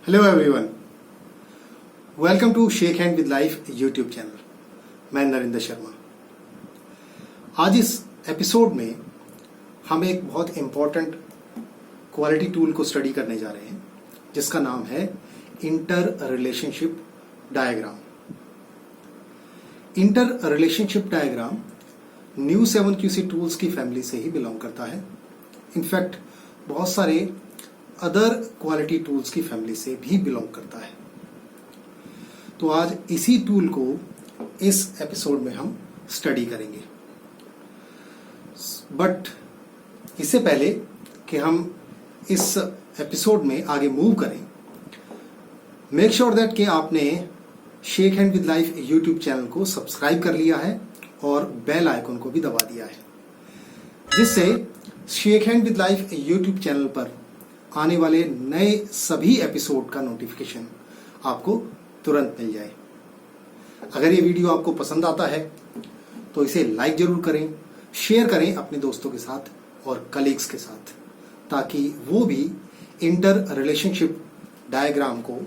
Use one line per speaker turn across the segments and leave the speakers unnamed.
Hello everyone, welcome to shake hand with life YouTube channel. मैं नरेंद्र शर्मा। आज इस episode में हम एक बहुत इंपॉर्टेंट क्वालिटी टूल को स्टडी करने जा रहे हैं जिसका नाम है inter relationship diagram. Inter relationship diagram new 7QC tools की फैमिली से ही बिलोंग करता है। इनफैक्ट बहुत सारे अदर क्वालिटी टूल्स की फैमिली से भी बिलोंग करता है। तो आज इसी टूल को इस एपिसोड में हम स्टडी करेंगे। बट इससे पहले कि हम इस एपिसोड में आगे मूव करें, मेक श्योर दैट कि आपने shake hand with life YouTube channel को सब्सक्राइब कर लिया है और बेल आइकन को भी दबा दिया है, जिससे shake hand with life YouTube channel पर आने वाले नए सभी एपिसोड का नोटिफिकेशन आपको तुरंत मिल जाए। अगर ये वीडियो आपको पसंद आता है तो इसे लाइक जरूर करें, शेयर करें अपने दोस्तों के साथ और कलीग्स के साथ, ताकि वो भी इंटर रिलेशनशिप डायग्राम को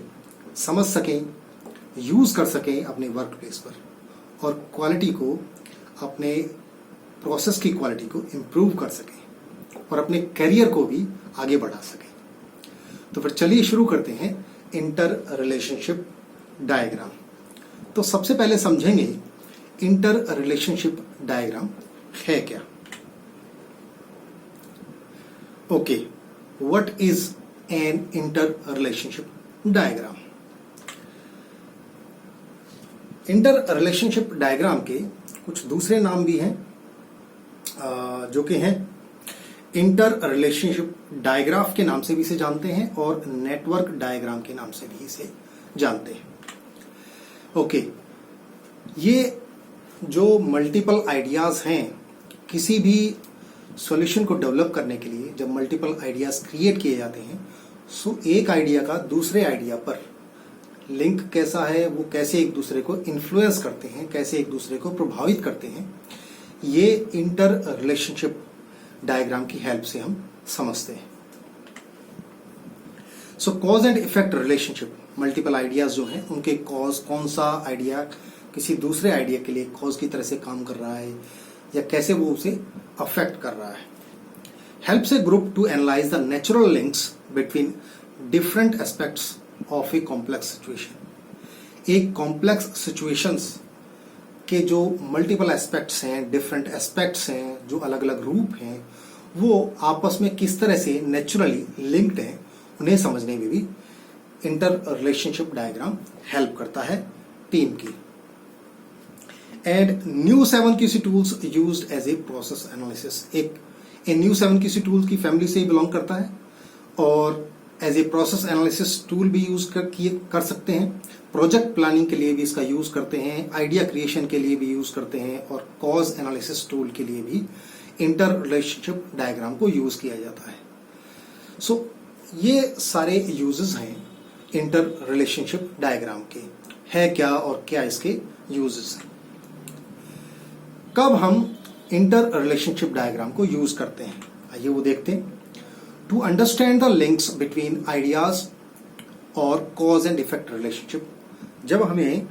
समझ सकें, यूज कर सकें अपने वर्क प्लेस पर और क्वालिटी को, अपने प्रोसेस की क्वालिटी को इम्प्रूव कर सकें और अपने करियर को भी आगे बढ़ा सकें। तो फिर चलिए शुरू करते हैं इंटर रिलेशनशिप डायग्राम। तो सबसे पहले समझेंगे इंटर रिलेशनशिप डायग्राम है क्या। Okay, what is an inter relationship diagram. Inter relationship diagram के कुछ दूसरे नाम भी हैं जो कि हैं इंटर रिलेशनशिप डायग्राफ के नाम से भी इसे जानते हैं और नेटवर्क डायग्राम के नाम से भी इसे जानते हैं। ओके, ये जो मल्टीपल आइडियाज हैं, किसी भी सॉल्यूशन को डेवलप करने के लिए जब मल्टीपल आइडियाज क्रिएट किए जाते हैं, सो एक आइडिया का दूसरे आइडिया पर लिंक कैसा है, वो कैसे एक दूसरे को इन्फ्लुएंस करते हैं, कैसे एक दूसरे को प्रभावित करते हैं, ये इंटर रिलेशनशिप डायग्राम की हेल्प से हम समझते हैं। So cause and effect relationship, multiple ideas जो हैं उनके कॉज, कौन सा आइडिया किसी दूसरे आइडिया के लिए कॉज की तरह से काम कर रहा है या कैसे वो उसे अफेक्ट कर रहा है। Helps a group to analyse the natural links between different aspects of a complex situation. एक कॉम्प्लेक्स सिचुएशंस के जो मल्टीपल एस्पेक्ट्स हैं, डिफरेंट एस्पेक्ट्स हैं, जो अलग अलग रूप हैं, वो आपस में किस तरह से नेचुरली लिंक्ड हैं, उन्हें समझने में भी इंटर रिलेशनशिप डायग्राम हेल्प करता है टीम की। And new 7QC tools used as a process analysis, एक न्यू 7QC टूल्स की फैमिली से ही बिलोंग करता है और as a process analysis tool भी यूज कर सकते हैं। प्रोजेक्ट प्लानिंग के लिए भी इसका यूज करते हैं, आइडिया क्रिएशन के लिए भी यूज करते हैं और कॉज एनालिसिस टूल के लिए भी इंटर रिलेशनशिप डायग्राम को यूज किया जाता है। सो ये सारे यूजेस हैं इंटर रिलेशनशिप डायग्राम के। है क्या और क्या इसके यूजेस हैं। कब हम इंटर रिलेशनशिप डायग्राम को यूज करते हैं, आइए वो देखते हैं। To understand the links between ideas और कॉज एंड इफेक्ट रिलेशनशिप, जब हमें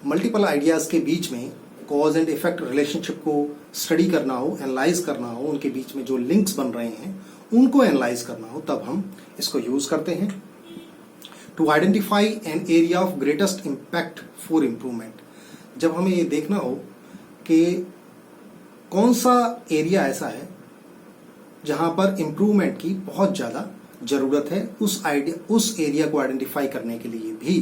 मल्टीपल आइडियाज के बीच में कॉज एंड इफेक्ट रिलेशनशिप को स्टडी करना हो, एनालाइज करना हो, उनके बीच में जो लिंक्स बन रहे हैं उनको एनालाइज करना हो, तब हम इसको यूज करते हैं। To identify an area of greatest impact for improvement, जब हमें ये देखना हो कि कौन सा एरिया ऐसा है जहां पर इम्प्रूवमेंट की बहुत ज्यादा जरूरत है, उस एरिया को आइडेंटिफाई करने के लिए भी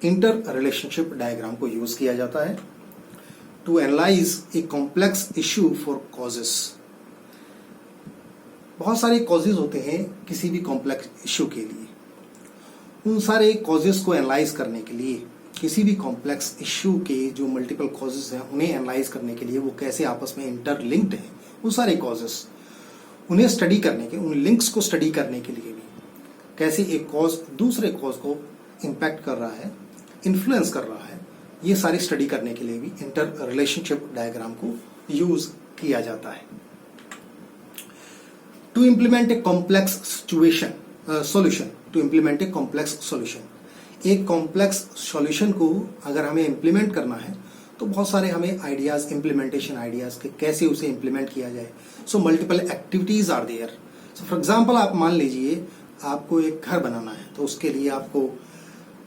इंटर रिलेशनशिप डायग्राम को यूज किया जाता है। To analyse a complex issue for causes, बहुत सारे कॉजेज होते हैं किसी भी कॉम्प्लेक्स इश्यू के लिए, उन सारे कॉजेज को एनालाइज करने के लिए, किसी भी कॉम्प्लेक्स इश्यू के जो मल्टीपल कॉजेज हैं उन्हें एनालाइज करने के लिए, वो कैसे आपस में इंटरलिंक्ड हैं, वो सारे कॉजेज उन्हें स्टडी करने के, उन लिंक्स को स्टडी करने के लिए भी, कैसे एक कॉज दूसरे कॉज को इम्पैक्ट कर रहा है, इन्फ्लुएंस कर रहा है, ये सारी स्टडी करने के लिए भी इंटर रिलेशनशिप डायग्राम को यूज किया जाता है। To implement a complex situation solution, to implement a complex solution. एक कॉम्प्लेक्स सॉल्यूशन को अगर हमें इम्प्लीमेंट करना है तो बहुत सारे हमें आइडियाज, इम्प्लीमेंटेशन आइडियाज के कैसे उसे इम्प्लीमेंट किया जाए। So multiple activities are there. So for example आप मान लीजिए आपको एक घर बनाना है, तो उसके लिए आपको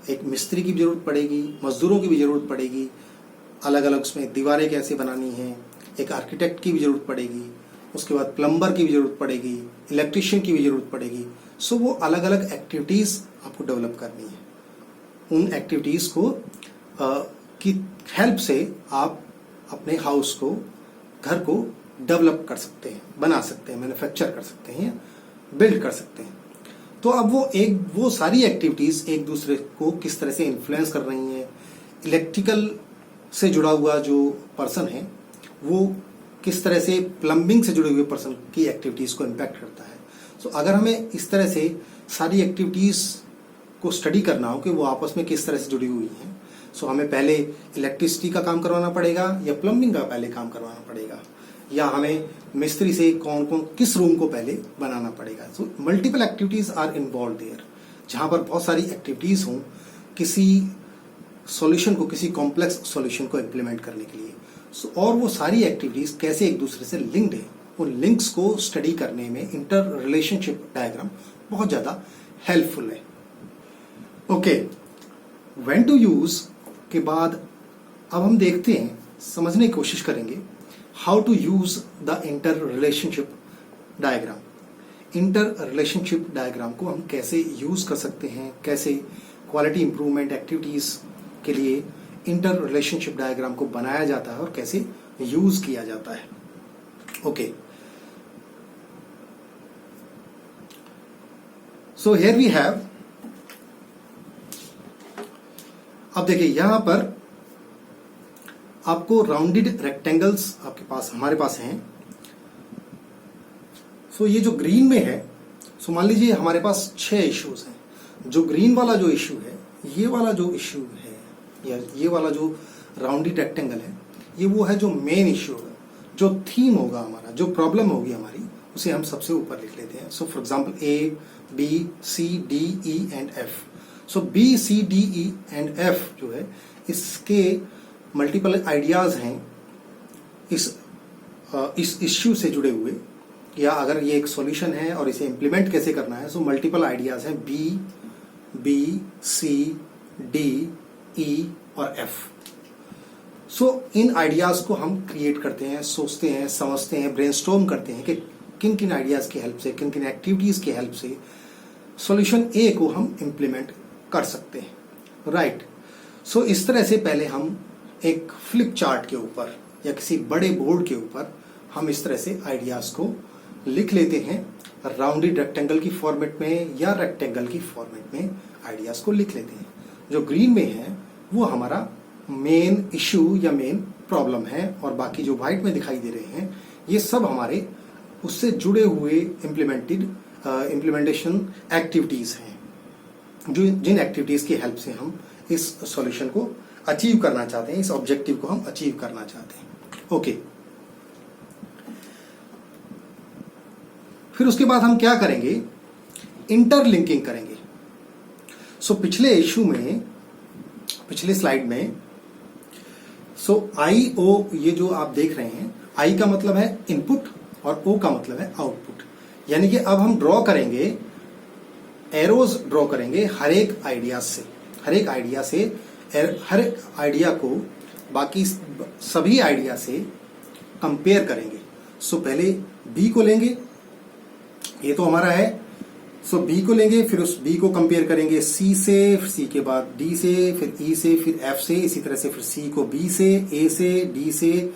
एक मिस्त्री की भी जरूरत पड़ेगी, मजदूरों की भी जरूरत पड़ेगी, अलग अलग उसमें दीवारें कैसे बनानी है, एक आर्किटेक्ट की भी जरूरत पड़ेगी, उसके बाद प्लम्बर की भी जरूरत पड़ेगी, इलेक्ट्रिशियन की भी जरूरत पड़ेगी। सो वो अलग अलग एक्टिविटीज आपको डेवलप करनी है। उन एक्टिविटीज को की हेल्प से आप अपने हाउस को, घर को डेवलप कर सकते हैं, बना सकते हैं, मैन्युफैक्चर कर सकते हैं, बिल्ड कर सकते हैं। तो अब वो सारी एक्टिविटीज एक दूसरे को किस तरह से इन्फ्लुएंस कर रही हैं। इलेक्ट्रिकल से जुड़ा हुआ जो पर्सन है वो किस तरह से प्लम्बिंग से जुड़े हुए पर्सन की एक्टिविटीज को इम्पैक्ट करता है। सो अगर हमें इस तरह से सारी एक्टिविटीज को स्टडी करना हो कि वो आपस में किस तरह से जुड़ी हुई हैं, सो हमें पहले इलेक्ट्रिसिटी का काम करवाना पड़ेगा या प्लम्बिंग का पहले काम करवाना पड़ेगा, या हमें मिस्त्री से कौन कौन किस रूम को पहले बनाना पड़ेगा। So multiple activities are involved there, जहां पर बहुत सारी एक्टिविटीज हों किसी सॉल्यूशन को, किसी कॉम्प्लेक्स सॉल्यूशन को इम्प्लीमेंट करने के लिए। सो और वो सारी एक्टिविटीज कैसे एक दूसरे से लिंक्ड है, उन लिंक्स को स्टडी करने में इंटर रिलेशनशिप डायग्राम बहुत ज्यादा हेल्पफुल है। ओके, व्हेन टू यूज के बाद अब हम देखते हैं, समझने की कोशिश करेंगे how to use the inter relationship diagram. Inter relationship diagram को हम कैसे यूज कर सकते हैं, कैसे क्वालिटी इंप्रूवमेंट एक्टिविटीज के लिए इंटर रिलेशनशिप डायग्राम को बनाया जाता है और कैसे यूज किया जाता है। Okay, so here we have, अब देखिए यहां पर आपको राउंडेड रेक्टेंगल्स आपके पास, हमारे पास हैं। सो ये जो ग्रीन में है, सो मान लीजिए हमारे पास 6 इश्यूज हैं। जो ग्रीन वाला जो इश्यू है, ये वाला जो इश्यू है, या ये वाला जो राउंडेड रेक्टेंगल है, ये वो है जो मेन इश्यू होगा, जो थीम होगा हमारा, जो प्रॉब्लम होगी हमारी, उसे हम सबसे ऊपर लिख लेते हैं। सो for example A, B, C, D, E and F। So B, C, D, E and F जो है, इसके मल्टीपल आइडियाज हैं इस इश्यू से जुड़े हुए, या अगर ये एक सॉल्यूशन है और इसे इम्प्लीमेंट कैसे करना है। सो मल्टीपल आइडियाज हैं B, C, D, E और F। सो इन आइडियाज को हम क्रिएट करते हैं, सोचते हैं, समझते हैं, ब्रेनस्टॉर्म करते हैं कि किन किन आइडियाज की हेल्प से, किन किन एक्टिविटीज की हेल्प से सॉल्यूशन A को हम इम्प्लीमेंट कर सकते हैं। राइट। सो इस तरह से पहले हम एक फ्लिप चार्ट के ऊपर या किसी बड़े बोर्ड के ऊपर हम इस तरह से आइडियाज को लिख लेते हैं, राउंडेड रेक्टेंगल की फॉर्मेट में या रेक्टेंगल की फॉर्मेट में आइडियाज को लिख लेते हैं। जो ग्रीन में है वो हमारा मेन इश्यू या मेन प्रॉब्लम है, और बाकी जो व्हाइट में दिखाई दे रहे हैं ये सब हमारे उससे जुड़े हुए इम्प्लीमेंटेशन एक्टिविटीज हैं, जो जिन एक्टिविटीज की हेल्प से हम इस सॉल्यूशन को अचीव करना चाहते हैं, इस ऑब्जेक्टिव को हम अचीव करना चाहते हैं। ओके, फिर उसके बाद हम क्या करेंगे, इंटरलिंकिंग करेंगे। सो पिछले इश्यू में, पिछले स्लाइड में, सो आई ओ, ये जो आप देख रहे हैं, आई का मतलब है इनपुट और ओ का मतलब है आउटपुट। यानी कि अब हम ड्रॉ करेंगे, एरोज ड्रॉ करेंगे हर एक आइडिया से, हर एक आइडिया से, हर एक आइडिया को बाकी सभी आइडिया से कंपेयर करेंगे। सो पहले बी को लेंगे, ये तो हमारा है। सो बी को लेंगे, फिर उस बी को कंपेयर करेंगे सी से, फिर सी के बाद डी से, फिर ई से, फिर एफ से, इसी तरह से फिर सी को बी से, ए से, डी से,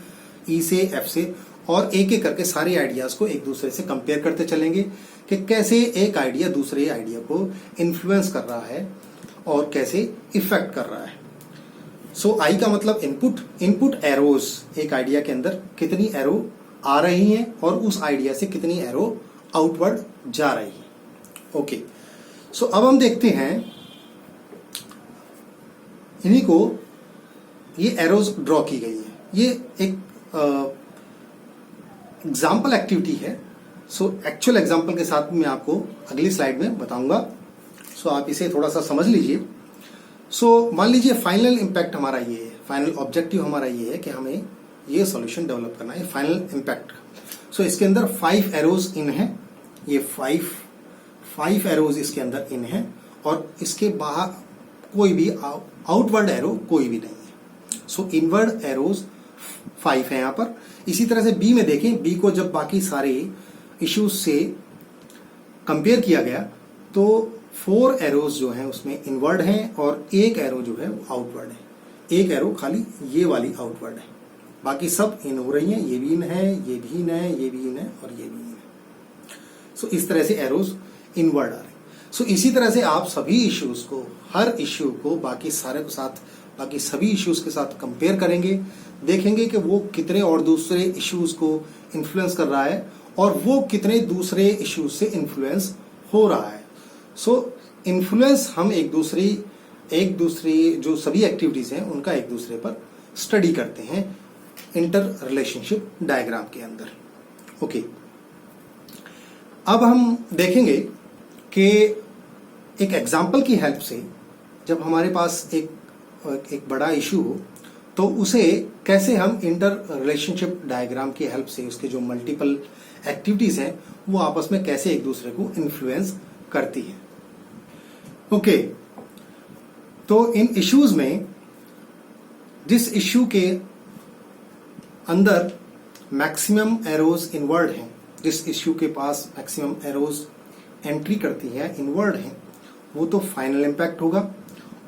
ई से, एफ से, और एक एक करके सारे आइडियाज को एक दूसरे से कंपेयर करते चलेंगे कि कैसे एक आइडिया दूसरे आइडिया को इन्फ्लुएंस कर रहा है और कैसे इफेक्ट कर रहा है। सो आई का मतलब इनपुट, इनपुट एरोज, एक आइडिया के अंदर कितनी एरो आ रही हैं और उस आइडिया से कितनी एरो आउटवर्ड जा रही है। ओके, सो अब हम देखते हैं इन्हीं को, ये एरोज ड्रॉ की गई है, ये एक एग्जाम्पल एक्टिविटी है। सो एक्चुअल एग्जाम्पल के साथ मैं आपको अगली स्लाइड में बताऊंगा। सो आप इसे थोड़ा सा समझ लीजिए। सो मान लीजिए फाइनल इम्पैक्ट हमारा ये है, फाइनल ऑब्जेक्टिव हमारा ये है कि हमें ये सॉल्यूशन डेवलप करना है, फाइनल इम्पैक्ट। सो इसके अंदर 5 एरोज इन है, ये 5 एरोज इसके अंदर इन है, और इसके बाहर कोई भी आउटवर्ड एरो कोई भी नहीं है। सो इनवर्ड एरोज 5 है यहाँ पर। इसी तरह से बी में देखें, बी को जब बाकी सारे इश्यूज से कंपेयर किया गया तो 4 एरोज जो हैं उसमें इनवर्ड हैं और एक एरो जो है वो आउटवर्ड है। एक एरो खाली ये वाली आउटवर्ड है, बाकी सब इन हो रही हैं। ये भी इन है, ये भी इन है, ये भी इन है और ये भी इन है। सो इस तरह से एरोज इनवर्ड आ रहे हैं। सो इसी तरह से आप सभी इश्यूज को, हर इश्यू को बाकी सारे के साथ, बाकी सभी इश्यूज के साथ कंपेयर करेंगे, देखेंगे कि वो कितने और दूसरे इश्यूज को इन्फ्लुएंस कर रहा है और वो कितने दूसरे इश्यूज से इन्फ्लुएंस हो रहा है। सो इन्फ्लुएंस हम एक दूसरी जो सभी एक्टिविटीज हैं उनका एक दूसरे पर स्टडी करते हैं इंटर रिलेशनशिप डायग्राम के अंदर। ओके, अब हम देखेंगे कि एक एग्जाम्पल की हेल्प से जब हमारे पास एक बड़ा इशू हो तो उसे कैसे हम इंटर रिलेशनशिप डायग्राम की हेल्प से, उसके जो मल्टीपल एक्टिविटीज हैं वो आपस में कैसे एक दूसरे को इन्फ्लुएंस करती है। ओके, तो इन इश्यूज में जिस इश्यू के अंदर मैक्सिमम एरोज इनवर्ड हैं, जिस इश्यू के पास मैक्सिमम एरोज एंट्री करती है इनवर्ड हैं, वो तो फाइनल इम्पैक्ट होगा।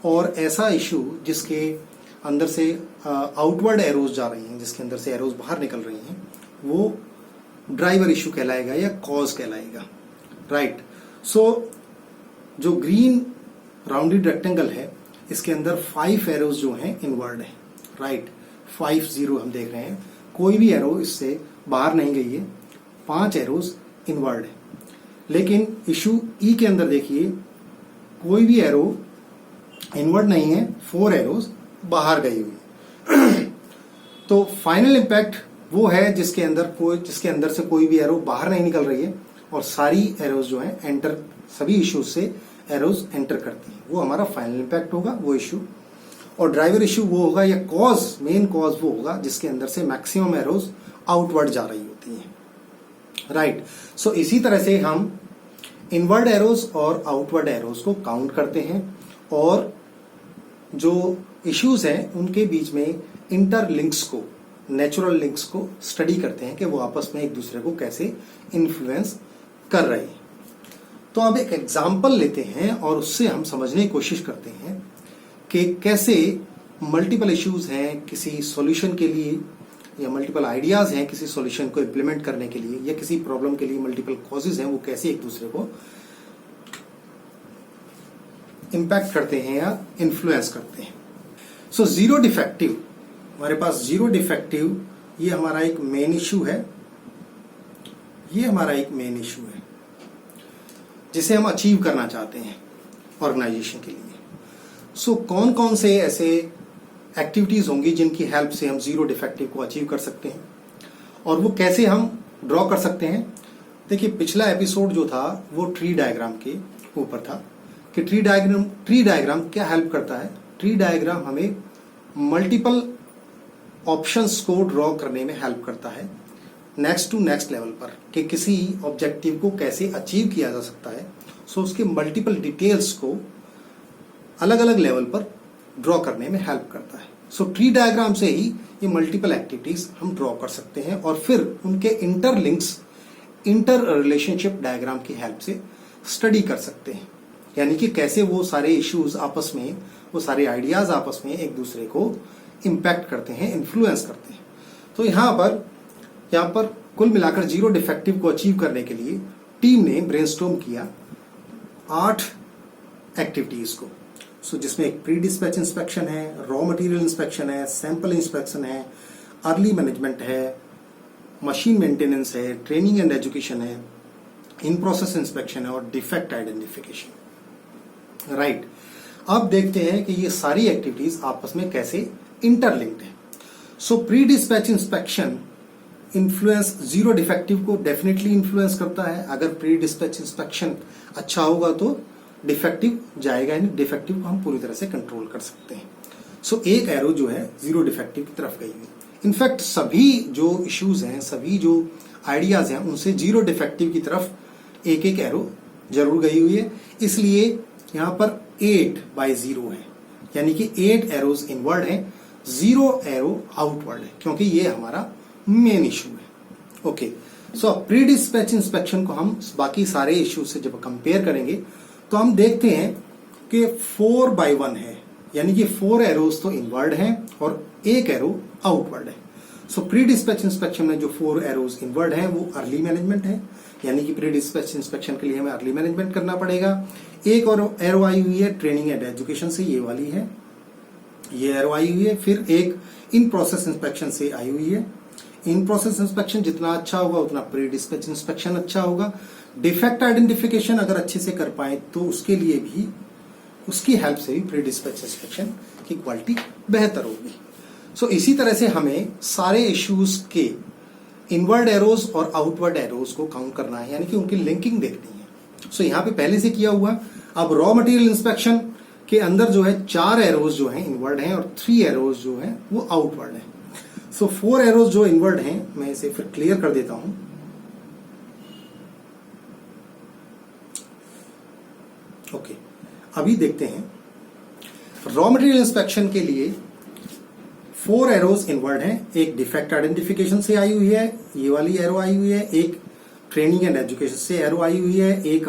और ऐसा इश्यू जिसके अंदर से आउटवर्ड एरोज जा रही हैं, जिसके अंदर से एरोज बाहर निकल रही हैं, वो ड्राइवर इश्यू कहलाएगा या कॉज कहलाएगा। राइट। सो जो ग्रीन राउंडेड रेक्टेंगल है इसके अंदर 5 एरोज जो हैं इनवर्ड है। राइट, 5 0 हम देख रहे हैं, कोई भी एरो इससे बाहर नहीं गई है, 5 एरोज इनवर्ड है। लेकिन इशू ई के अंदर देखिए, कोई भी एरो इनवर्ड नहीं है, 4 एरोज बाहर गई हुई। तो फाइनल इम्पैक्ट वो है जिसके अंदर से कोई भी एरो बाहर नहीं निकल रही है और सारी एरोज जो है एंटर, सभी इश्यूज से एरोज एंटर करती है, वो हमारा फाइनल इम्पैक्ट होगा वो इश्यू। और ड्राइवर इश्यू वो होगा या कॉज, मेन कॉज वो होगा जिसके अंदर से मैक्सिमम एरोज आउटवर्ड जा रही होती हैं। राइट। सो इसी तरह से हम इनवर्ड एरोज और आउटवर्ड एरोज को काउंट करते हैं और जो इश्यूज हैं उनके बीच में इंटर लिंक्स को, नेचुरल लिंक्स को स्टडी करते हैं कि वो आपस में एक दूसरे को कैसे इन्फ्लुएंस कर रहे हैं। तो अब एक एग्जाम्पल लेते हैं और उससे हम समझने की कोशिश करते हैं कि कैसे मल्टीपल इश्यूज हैं किसी सॉल्यूशन के लिए, या मल्टीपल आइडियाज हैं किसी सॉल्यूशन को इम्प्लीमेंट करने के लिए, या किसी प्रॉब्लम के लिए मल्टीपल कॉजेज हैं, वो कैसे एक दूसरे को इम्पैक्ट करते हैं या इन्फ्लुएंस करते हैं। सो जीरो डिफेक्टिव, हमारे पास जीरो डिफेक्टिव, ये हमारा एक मेन इश्यू है, ये हमारा एक मेन इश्यू है जिसे हम अचीव करना चाहते हैं ऑर्गेनाइजेशन के लिए। सो कौन कौन से ऐसे एक्टिविटीज होंगी जिनकी हेल्प से हम जीरो डिफेक्टिव को अचीव कर सकते हैं और वो कैसे हम ड्रॉ कर सकते हैं। देखिए, पिछला एपिसोड जो था वो ट्री डायग्राम के ऊपर था कि ट्री डायग्राम क्या हेल्प करता है। ट्री डायग्राम हमें मल्टीपल ऑप्शंस को ड्रॉ करने में हेल्प करता है नेक्स्ट टू नेक्स्ट लेवल पर, कि किसी ऑब्जेक्टिव को कैसे अचीव किया जा सकता है। सो उसके मल्टीपल डिटेल्स को अलग अलग लेवल पर ड्रॉ करने में हेल्प करता है। सो ट्री डायग्राम से ही ये मल्टीपल एक्टिविटीज हम ड्रॉ कर सकते हैं और फिर उनके इंटरलिंक्स इंटर रिलेशनशिप डायग्राम की हेल्प से स्टडी कर सकते हैं, यानी कि कैसे वो सारे इश्यूज आपस में, वो सारे आइडियाज आपस में एक दूसरे को इम्पैक्ट करते हैं, इन्फ्लुएंस करते हैं। तो यहाँ पर कुल मिलाकर जीरो डिफेक्टिव को अचीव करने के लिए टीम ने ब्रेनस्टॉर्म किया 8 एक्टिविटीज को। सो जिसमें एक प्री डिस्पैच इंस्पेक्शन है, रॉ मटेरियल इंस्पेक्शन है, सैंपल इंस्पेक्शन है, अर्ली मैनेजमेंट है, मशीन मेंटेनेंस है, ट्रेनिंग एंड एजुकेशन है, इन प्रोसेस इंस्पेक्शन है और डिफेक्ट आइडेंटिफिकेशन। राइट। अब देखते हैं कि ये सारी एक्टिविटीज आपस में कैसे इंटरलिंक्ड है। सो pre dispatch inspection influence zero defective को डेफिनेटली इन्फ्लुएंस करता है। अगर प्री डिस्पैच इंस्पेक्शन अच्छा होगा तो डिफेक्टिव जाएगा, यानी डिफेक्टिव को हम पूरी तरह से कंट्रोल कर सकते हैं। सो एक एरो जो है जीरो डिफेक्टिव की तरफ गई हुई। इनफैक्ट सभी जो इश्यूज हैं, सभी जो आइडियाज हैं, उनसे जीरो डिफेक्टिव की तरफ एक एक एरो जरूर गई हुई है। इसलिए यहां पर 8/0 है, यानी कि 8 एरोज इनवर्ड है, 0 एरो आउटवर्ड है, क्योंकि ये हमारा मेन इशू है। ओके, सो प्री डिस्पैच इंस्पेक्शन को हम बाकी सारे इश्यू से जब कंपेयर करेंगे तो हम देखते हैं कि 4/1 है, यानी कि 4 एरोज तो इनवर्ड हैं और एक एरो आउटवर्ड है। सो प्री डिस्पैच इंस्पेक्शन में जो 4 एरोज इनवर्ड हैं वो अर्ली मैनेजमेंट है, यानी कि प्री डिस्पैच इंस्पेक्शन के लिए हमें अर्ली मैनेजमेंट करना पड़ेगा। एक और एरो आई हुई है ट्रेनिंग एंड एजुकेशन से, ये वाली है, ये एरो आई हुई है। फिर एक इन प्रोसेस इंस्पेक्शन से आई हुई है। इन प्रोसेस इंस्पेक्शन जितना अच्छा होगा उतना प्री डिस्पैच इंस्पेक्शन अच्छा होगा। डिफेक्ट आइडेंटिफिकेशन अगर अच्छे से कर पाए तो उसके लिए भी, उसकी हेल्प से भी प्री डिस्पैच इंस्पेक्शन की क्वालिटी बेहतर होगी। सो इसी तरह से हमें सारे इश्यूज के इनवर्ड एरोज और आउटवर्ड एरोज को काउंट करना है, यानी कि उनकी लिंकिंग देखनी है। सो यहाँ पे पहले से किया हुआ। अब रॉ मटेरियल इंस्पेक्शन के अंदर जो है 4 एरोज जो है इनवर्ड हैं और 3 एरोज जो है वो आउटवर्ड है। सो 4 एरोज जो इनवर्ड हैं, मैं इसे फिर क्लियर कर देता हूं। ओके, अभी देखते हैं रॉ मटेरियल इंस्पेक्शन के लिए 4 एरोज इनवर्ड हैं। एक डिफेक्ट आइडेंटिफिकेशन से आई हुई है, ये वाली एरो आई हुई है। एक ट्रेनिंग एंड एजुकेशन से एरो आई हुई है। एक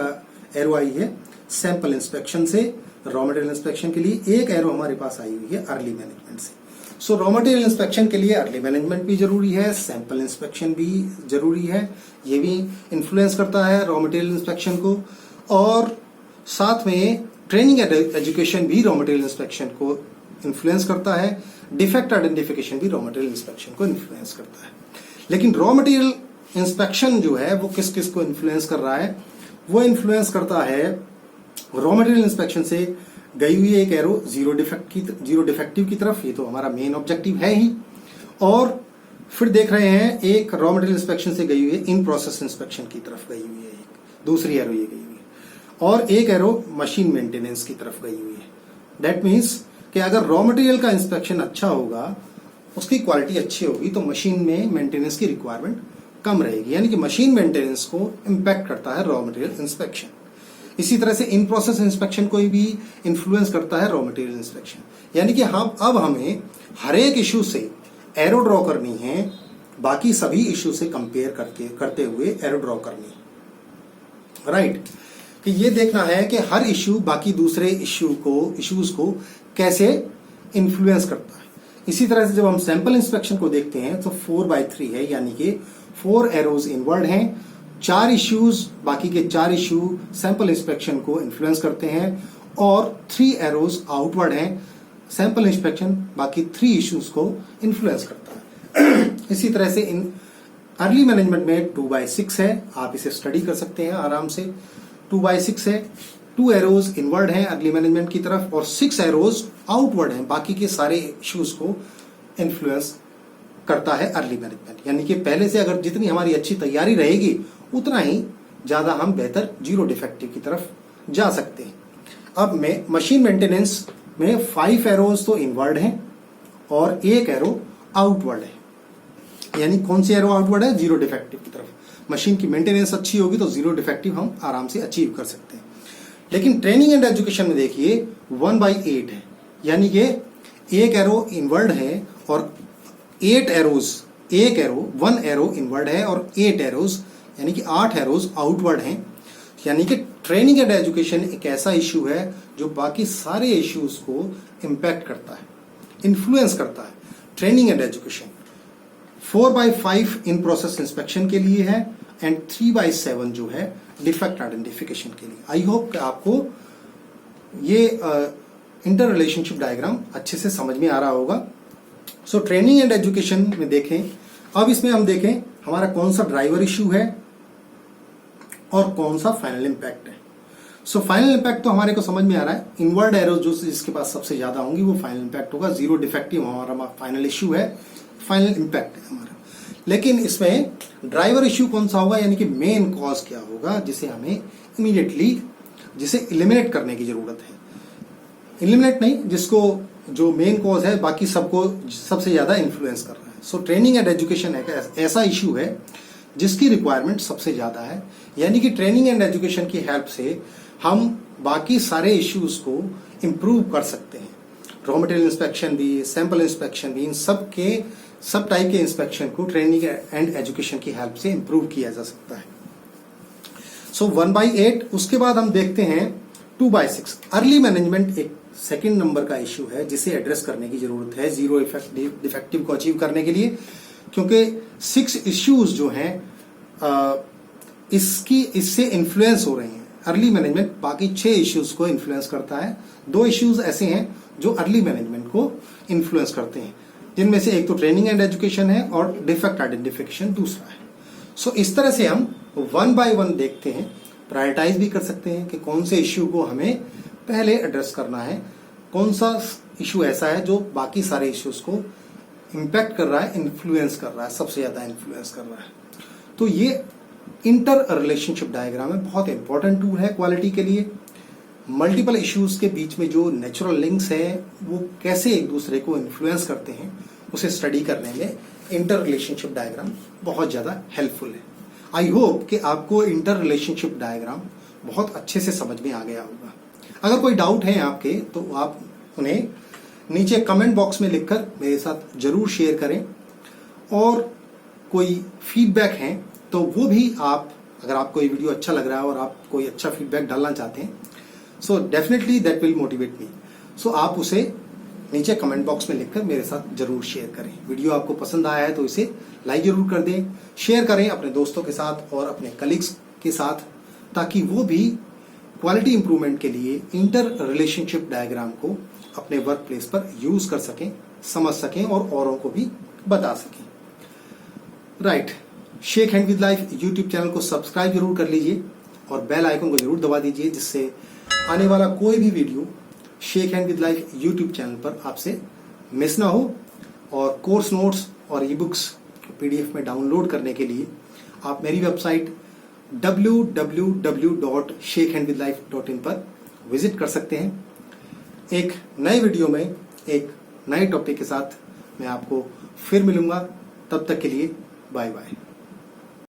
एरो आई है सैंपल इंस्पेक्शन से रॉ मटेरियल इंस्पेक्शन के लिए। एक एरो हमारे पास आई हुई है अर्ली मैनेजमेंट से। सो रॉ मटेरियल इंस्पेक्शन के लिए अर्ली मैनेजमेंट भी जरूरी है, सैंपल इंस्पेक्शन भी जरूरी है, ये भी इन्फ्लुएंस करता है रॉ मटेरियल इंस्पेक्शन को। और साथ में ट्रेनिंग एंड एजुकेशन भी रॉ मटेरियल इंस्पेक्शन को इन्फ्लुएंस करता है। डिफेक्ट आइडेंटिफिकेशन भी रॉ मटेरियल इंस्पेक्शन को इन्फ्लुएंस करता है। लेकिन रॉ मटेरियल इंस्पेक्शन जो है वो किस किस को इन्फ्लुएंस कर रहा है? वो इन्फ्लुएंस करता है रॉ मटेरियल इंस्पेक्शन से गई हुई एक एरो जीरो डिफेक्टिव की तरफ, ये तो हमारा मेन ऑब्जेक्टिव है ही। और फिर देख रहे हैं एक रॉ मटेरियल इंस्पेक्शन से गई हुई है इन प्रोसेस इंस्पेक्शन की तरफ गई हुई है, एक दूसरी एरो ये गई हुई है। और एक एरो मशीन मेंटेनेंस की तरफ गई हुई है। दैट मीन्स कि अगर रॉ मटेरियल का इंस्पेक्शन अच्छा होगा, उसकी क्वालिटी अच्छी होगी, तो मशीन में मेंटेनेंस की रिक्वायरमेंट कम रहेगी, यानी कि मशीन मेंटेनेंस को इम्पैक्ट करता है रॉ मटेरियल इंस्पेक्शन। इसी तरह से इन प्रोसेस इंस्पेक्शन को भी इन्फ्लुएंस करता है रॉ मटेरियल इंस्पेक्शन, यानी कि हम अब हमें हर एक इश्यू से एरो ड्रॉ करनी है, बाकी सभी इश्यू से कंपेयर करते हुए एरो ड्रॉ करनी है, राइट। कि ये देखना है कि हर इश्यू बाकी दूसरे इश्यूज को कैसे इन्फ्लुएंस करता है। इसी तरह से जब हम सैंपल इंस्पेक्शन को देखते हैं तो 4/3 है, यानी कि 4 एरोज इनवर्ड हैं, 4 इश्यूज, बाकी के 4 इश्यू सैंपल इंस्पेक्शन को इन्फ्लुएंस करते हैं, और 3 एरोज आउटवर्ड हैं, सैंपल इंस्पेक्शन बाकी 3 इश्यूज को इन्फ्लुएंस करता है। इसी तरह से इन अर्ली मैनेजमेंट में 2/6 है, आप इसे स्टडी कर सकते हैं आराम से। 2/6 है, 2 एरोज इनवर्ड हैं अर्ली मैनेजमेंट की तरफ और 6 एरोज आउटवर्ड हैं, बाकी के सारे इश्यूज को इन्फ्लुएंस करता है अर्ली मैनेजमेंट। यानी कि पहले से अगर जितनी हमारी अच्छी तैयारी रहेगी उतना ही ज्यादा हम बेहतर जीरो डिफेक्टिव की तरफ जा सकते हैं। अब में मशीन मेंटेनेंस में 5 एरोज तो इनवर्ड हैं और 1 एरो आउटवर्ड है, यानी कौन सी एरो आउटवर्ड है? जीरो डिफेक्टिव की तरफ। मशीन की मेंटेनेंस अच्छी होगी तो जीरो डिफेक्टिव हम आराम से अचीव कर सकते हैं। लेकिन ट्रेनिंग एंड एजुकेशन में देखिए 1/8 है, यानी कि 1 एरो इनवर्ड है और 8 एरोज, 1 एरो इनवर्ड है और 8 एरोज, यानी कि 8 एरोज आउटवर्ड हैं। यानी कि ट्रेनिंग एंड एजुकेशन एक ऐसा इश्यू है जो बाकी सारे इश्यूज को इम्पैक्ट करता है, इन्फ्लुएंस करता है। Training and education 4/5 in process inspection के लिए है एंड 3/7 जो है डिफेक्ट आइडेंटिफिकेशन के लिए। आई होप कि आपको ये इंटर रिलेशनशिप डायग्राम अच्छे से समझ में आ रहा होगा। सो ट्रेनिंग एंड एजुकेशन में देखें, अब इसमें हम देखें हमारा कौन सा ड्राइवर इश्यू है और कौन सा फाइनल इंपैक्ट है। सो फाइनल इंपैक्ट तो हमारे को समझ में आ रहा है, इनवर्ड एरो जो जिसके पास सबसे ज्यादा होंगी वो फाइनल इंपैक्ट होगा। जीरो डिफेक्टिव हमारा फाइनल इश्यू है, फाइनल इंपैक्ट है हमारा। लेकिन इसमें ड्राइवर इश्यू कौन सा होगा, यानी कि मेन कॉज क्या होगा जिसे हमें इमीडिएटली जिसे एलिमिनेट करने की जरूरत है। एलिमिनेट नहीं, जिसको जो मेन कॉज है बाकी सबको सबसे ज्यादा इन्फ्लुएंस कर रहा है। सो ट्रेनिंग एंड एजुकेशन एक ऐसा इश्यू है जिसकी रिक्वायरमेंट सबसे ज्यादा है, यानी कि ट्रेनिंग एंड एजुकेशन की हेल्प से हम बाकी सारे इश्यूज को इम्प्रूव कर सकते हैं। रॉ मटेरियल इंस्पेक्शन भी, सैंपल इंस्पेक्शन भी, इन सब टाइप के इंस्पेक्शन को ट्रेनिंग एंड एजुकेशन की हेल्प से इम्प्रूव किया जा सकता है। सो 1/8, उसके बाद हम देखते हैं 2/6। अर्ली मैनेजमेंट एक सेकंड नंबर का इश्यू है जिसे एड्रेस करने की जरूरत है जीरो डिफेक्टिव को अचीव करने के लिए, क्योंकि 6 इश्यूज जो हैं इससे इन्फ्लुएंस हो रहे हैं। अर्ली मैनेजमेंट बाकी 6 इश्यूज को इन्फ्लुएंस करता है। 2 इश्यूज ऐसे हैं जो अर्ली मैनेजमेंट को इन्फ्लुएंस करते हैं, जिनमें से एक तो ट्रेनिंग एंड एजुकेशन है और डिफेक्ट आइडेंटिफिकेशन दूसरा है। सो इस तरह से हम 1 by 1 देखते हैं, प्रायोरिटाइज भी कर सकते हैं कि कौन से इश्यू को हमें पहले एड्रेस करना है, कौन सा इश्यू ऐसा है जो बाकी सारे इश्यूज को इम्पैक्ट कर रहा है, इन्फ्लुएंस कर रहा है, सबसे ज्यादा इन्फ्लुएंस कर रहा है। तो ये इंटर रिलेशनशिप डायग्राम है, बहुत इंपॉर्टेंट टूल है क्वालिटी के लिए। मल्टीपल इश्यूज के बीच में जो नेचुरल लिंक्स है वो कैसे एक दूसरे को इन्फ्लुएंस करते हैं, उसे स्टडी करने में इंटर रिलेशनशिप डायग्राम बहुत ज्यादा हेल्पफुल है। आई होप कि आपको इंटर रिलेशनशिप डायग्राम बहुत अच्छे से समझ में आ गया होगा। अगर कोई डाउट है आपके तो आप उन्हें नीचे कमेंट बॉक्स में लिखकर मेरे साथ जरूर शेयर करें, और कोई फीडबैक है तो वो भी आप, अगर आपको ये वीडियो अच्छा लग रहा है और आप कोई अच्छा फीडबैक डालना चाहते हैं, so definitely that will motivate me. So आप उसे नीचे कमेंट बॉक्स में लिखकर मेरे साथ जरूर शेयर करें। वीडियो आपको पसंद आया है तो इसे लाइक जरूर कर दें, शेयर करें अपने दोस्तों के साथ और अपने कलीग्स के साथ, ताकि वो भी क्वालिटी इंप्रूवमेंट के लिए इंटर रिलेशनशिप डायग्राम को अपने वर्क प्लेस पर यूज कर सकें, समझ सकें और औरों को भी बता सकें। Right, shake hand with life YouTube channel को सब्सक्राइब जरूर कर लीजिए और बेल आइकन को जरूर दबा दीजिए, जिससे आने वाला कोई भी video shake hand with life YouTube channel पर आपसे मिस ना हो। और कोर्स नोट्स और ई बुक्स PDF में डाउनलोड करने के लिए आप मेरी वेबसाइट www.shakehandwithlife.in पर विजिट कर सकते हैं। एक नए वीडियो में एक नए टॉपिक के साथ मैं आपको फिर मिलूंगा। तब तक के लिए बाय बाय।